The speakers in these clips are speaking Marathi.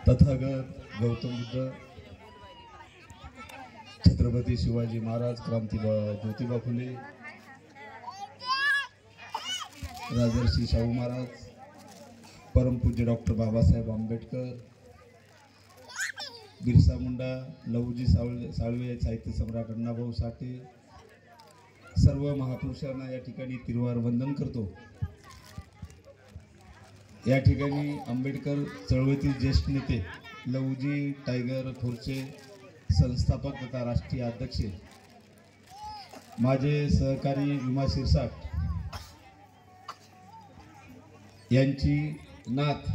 तथागत गौतम बुद्ध, छत्रपती शिवाजी महाराज, क्रांतीबा ज्योतिबा फुले, राजर्षी शाहू महाराज, परमपूज्य डॉक्टर बाबासाहेब आंबेडकर, बिरसा मुंडा, लहुजी साळवे, साहित्य सम्राट अण्णाभाऊ साठे, सर्व महापुरुषांना या ठिकाणी तिरुवार वंदन करतो। या ठिकाणी आंबेडकर चळवळीतील ज्येष्ठ नेते लहुजी टायगर खोरचे, संस्थापक तथा राष्ट्रीय अध्यक्ष, माझे सहकारी विमा शिरसाट यांची नात,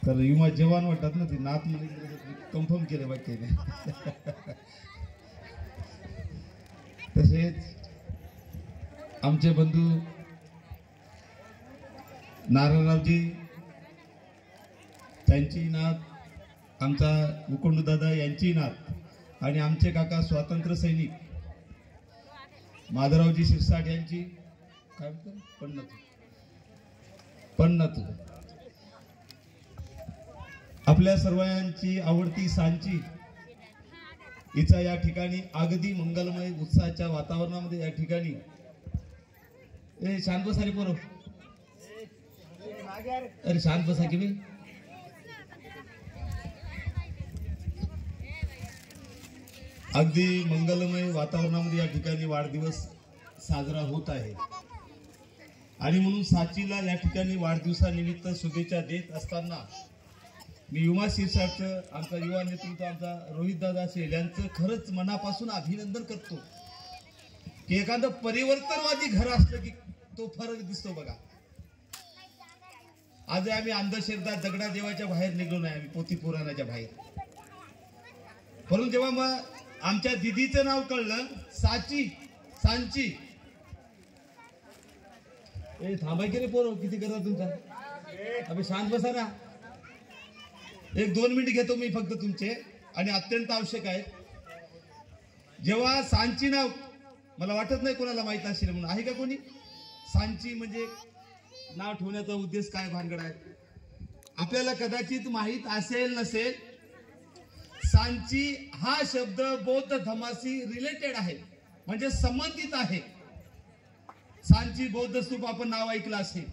तर विमा जवान वाटतात ना, ती नात म्हणजे कन्फर्म केलं बाकी नाही। तसेच आमचे बंधू नारायणरावजी, त्यांची नात, आमचा मुकुंद दादा यांची नात, आणि आमचे काका स्वातंत्र्य सैनिक माधवरावजी शिरसाट यांची काय पन्नातू, आपल्या सर्वांची आवडती सांची, हिचा या ठिकाणी अगदी मंगलमय उत्साहाच्या वातावरणामध्ये या ठिकाणी शांत बसा रे पोरं, अरे शांत बसा की मी, अगदी मंगलमय वातावरणामध्ये या ठिकाणी वाढदिवस साजरा होत आहे। आणि म्हणून साचीला या ठिकाणी वाढदिवसानिमित्त शुभेच्छा देत असताना मी युवा शिरसाटचं, आमचा युवा नेतृत्व, आमचा रोहित दादा असेल, यांचं खरंच मनापासून अभिनंदन करतो की एखादं परिवर्तनवादी घर असलं की तो फरक दिसतो बघा। आज आम्ही अंधश्रद्धा दगडा देवाच्या बाहेर निघलो नाही, आम्ही पोथी पुराणाच्या बाहेर, परंतु जेव्हा मग आमच्या दिदीचं नाव कळलं सांची, थांबाय की रे पोरं, किती करता तुमचा, अभि शांत बसा ना, 1-2 मिनिट घेतो मी फक्त तुमचे, आणि अत्यंत आवश्यक आहे। जेव्हा सांची नाव, मला वाटत नाही कोणाला माहित असेल म्हणून, आहे का कोणी? सांची म्हणजे नाव ठेवण्याचा उद्देश काय भानगड आहे आपल्याला कदाचित माहित असेल नसेल। सांची हा शब्द बौद्ध धर्माशी रिलेटेड आहे, म्हणजे संबंधित आहे। सांची बौद्ध स्तूप आपण नाव ऐकलं असेल,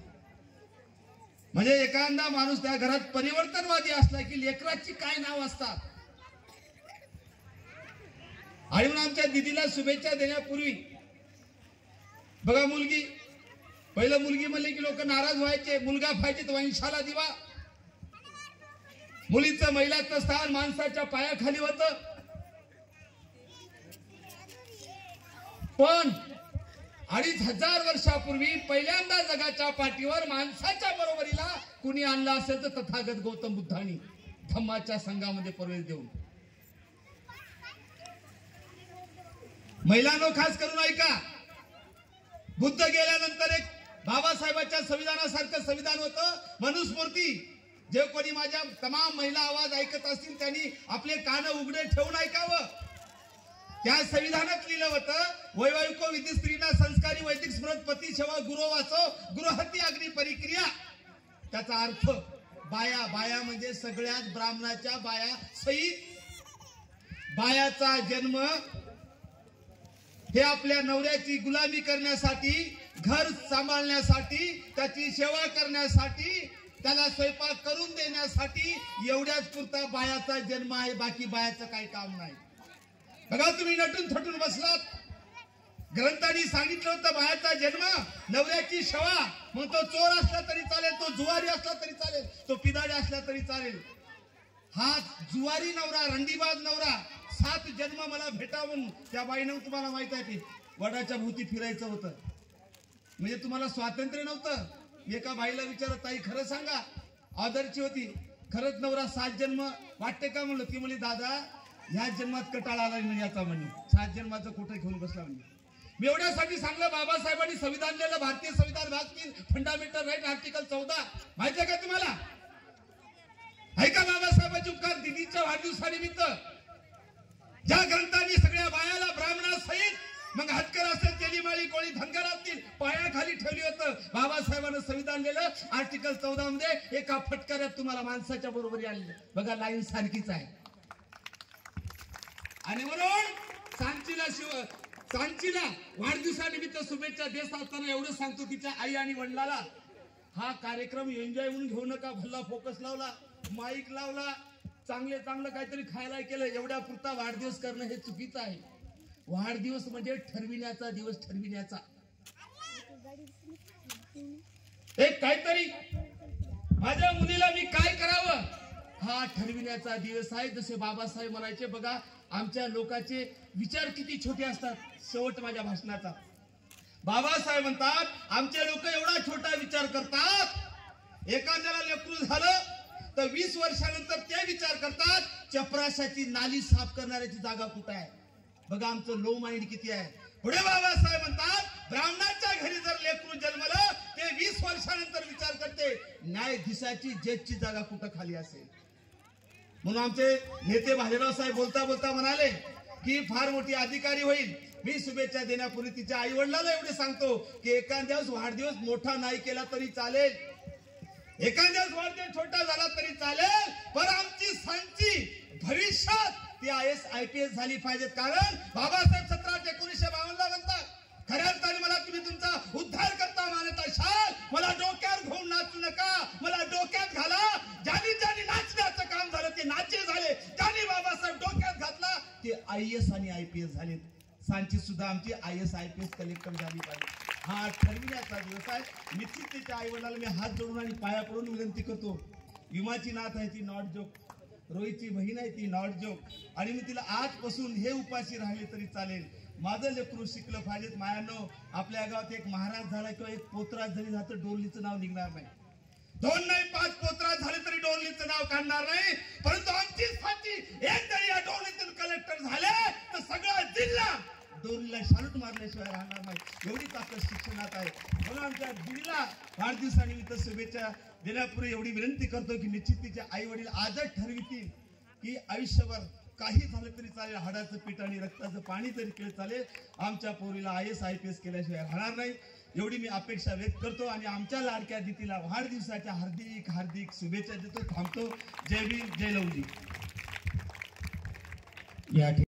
म्हणजे एखादा माणूस त्या घरात परिवर्तनवादी असला की लेकराची काय नाव असतात। आणि म्हणून आमच्या दिदीला शुभेच्छा देण्यापूर्वी बघा, मुलगी, पहिलं मुलगी म्हणले की लोक नाराज व्हायचे, मुलगा पाहिजे तर वंशाला दिवा, मुलीचं महिलाचं स्थान माणसाच्या पायाखाली होतं। पण 2500 वर्षापूर्वी पहिल्यांदा जगाच्या पाठीवर माणसाच्या बरोबरीला कुणी आणला असेल तर तथागत गौतम बुद्धांनी धम्माच्या संघामध्ये प्रवेश देऊन। महिलांनो खास करून ऐका, बुद्ध गेल्यानंतर एक बाबासाहेबांच्या संविधानासारखं संविधान होतं, मनुस्मृती। जे कोणी माझ्या तमाम महिला आवाज ऐकत असतील त्यांनी आपले कान उघडे ठेवून ऐकावं। त्या संविधानात लिहिलं होतं, वैवाहिको विधी स्त्रीना संस्कारी वैदिक स्मृत पती सेवा गुरु वाचो गृहती अग्नि परिक्रिया। त्याचा अर्थ बाया, बाया म्हणजे सगळ्यात ब्राह्मणाच्या बाया सहित बायाचा जन्म हे आपल्या नवऱ्याची गुलामी करण्यासाठी, घर सांभाळण्यासाठी, त्याची सेवा करण्यासाठी, त्याला स्वयंपाक करून देण्यासाठी, एवढ्याच पुरता बायाचा जन्म आहे, बाकी बायाचं काही काम नाही। बघा तुम्ही नटून थटून बसलात, ग्रंथांनी सांगितलं होतं बायाचा जन्म, नवऱ्याची सेवा, मग तो चोर असला तरी चालेल, तो जुवारी असला तरी चालेल, तो पिदाडे असला तरी चालेल। हा जुवारी नवरा, रंडीबाज नवरा 7 जन्म मला भेटावून त्या बाईनं, तुम्हाला माहित आहे की वडाच्या भोवती फिरायचं होतं, म्हणजे तुम्हाला स्वातंत्र्य नव्हतं। एका बाईला विचारत, ताई खरं सांगा, आदरची होती, खरंच नवरा 7 जन्म वाटते का म्हणलं? ती म्हणली, दादा ह्या जन्मात कटाळा आला म्हणजे आता म्हणे 7 जन्माचं कुठे घेऊन बसला म्हणे। मी एवढ्यासाठी सांगलं, बाबासाहेबांनी संविधान लिहिलं, भारतीय संविधान भाग 3 फंडामेंटल राईट आर्टिकल 14, माहिती आहे का तुम्हाला? ऐका बाबासाहेबांचे उपकार दिदीच्या वाढदिवसानिमित्त ज्या ग्रंथांनी सगळ्या बायाला ब्राह्मणासहित मग हतकर असेल, तेलीमाळी कोळी धनगर असतील, पायाखाली ठेवली होतं. बाबासाहेबांना संविधान दिलं. आर्टिकल 14 मध्ये एका फटकऱ्यात तुम्हाला माणसाच्या बरोबरी आणले. बघा लाईन सारखीच आहे. आणि म्हणून सांचीला वाढदिवसानिमित्त शुभेच्छा देत असताना एवढं सांगतो, तिच्या आई आणि वडिलाला हा कार्यक्रम एन्जॉय म्हणून घेऊ नका. भल्ला फोकस लावला, माईक लावला, चांगलं काहीतरी खायला केलं, एवढ्या पुरता वाढदिवस करणं हे चुकीचं आहे. वाढदिवस म्हणजे ठरविण्याचा दिवस, ठरविण्याचा एक काहीतरी माझ्या मुलीला मी काय करावं हा ठरविण्याचा दिवस आहे. जसे बाबासाहेब म्हणायचे बघा, आमच्या लोकांचे विचार किती छोटे असतात. शेवट माझ्या भाषणाचा बाबासाहेब म्हणतात, आमचे लोक एवढा छोटा विचार करतात. एखाद्याला लेकरू झालं तर 20 वर्षानंतर ते विचार करतात, चपराशाची नाली साफ करणाऱ्याची जागा कुठे आहे. बघा आमचं लो माइंड किती आहे. पुढे बाबासाहेब म्हणतात, ब्राह्मणाच्या घरी जर लेकरू जन्मलं ते 20 वर्षानंतर विचार करते, न्यायाधीशाची जजची जागा कुठं खाली असेल. म्हणून आमचे नेते भालेराव साहेब बोलता बोलता म्हणाले की फार मोठी अधिकारी होईल. मी शुभेच्छा देण्यापूर्वी तिच्या आई वडिलांना एवढे सांगतो की एखाद्या वाढदिवस मोठा नाही केला तरी चालेल, एखाद्या वाढदिवस छोटा झाला तरी चालेल, पण आमची सांची भविष्यात ती IAS IPS झाली पाहिजेत. कारण बाबासाहेब 17/1952 म्हणतात, खऱ्या अर्थाने मला तुम्ही तुमचा उद्धार करता मानत असाल, मला डोक्यावर घेऊन नाचू नका, मला डोक्यात घाला. ज्यांनी नाचण्याचं काम झालं ते नाचे झाले, ज्यांनी बाबासाहेब डोक्यात घातला ते IAS आणि IPS झाले. सांची सुद्धा आमची IAS IPS कलेक्टर झाली पाहिजे. हा ठरविण्याचा दिवस आहे. निश्चित त्याच्या आई वडिलांना मी हात जोडून आणि पाया पडून विनंती करतो. विमाची नात आहे ती नॉट जोक, रोहितची बहीण आहे ती नॉट जोक, आणि मी तिला आजपासून हे उपाशी राहिले तरी चालेल. माझं लेकरू शिकलं पाहिजेत. मायानो, आपल्या गावात एक महाराज झाला किंवा एक पोतराज जरी झालं तर डोरलीचं नाव निघणार नाही. 2 नाही 5 पोतराज झाले तरी डोरलीचं नाव काढणार नाही. परंतु आमची साथी एक जरी या डोरलीतून कलेक्टर झाले तर सगळा जिल्हा डोरीला शालूट मारल्याशिवाय राहणार नाही. एवढी ताकद शिक्षणात आहे. म्हणून आमच्या दिदीला वाढदिवसानिमित्त शुभेच्छा देण्यापूर्वी एवढी विनंती करतो की निश्चित तिचे आई वडील आजच ठरवितील की आयुष्यभर काही झालं तरी चालेल, हाडाचं पीठ आणि रक्ताचं पाणी तरी केलं चालेल, आमच्या पोरीला IAS IPS केल्याशिवाय राहणार नाही. एवढी मी अपेक्षा व्यक्त करतो आणि आमच्या लाडक्या दिदीला वाढदिवसाच्या हार्दिक हार्दिक शुभेच्छा देतो. थांबतो. जय भीम, जय लवली.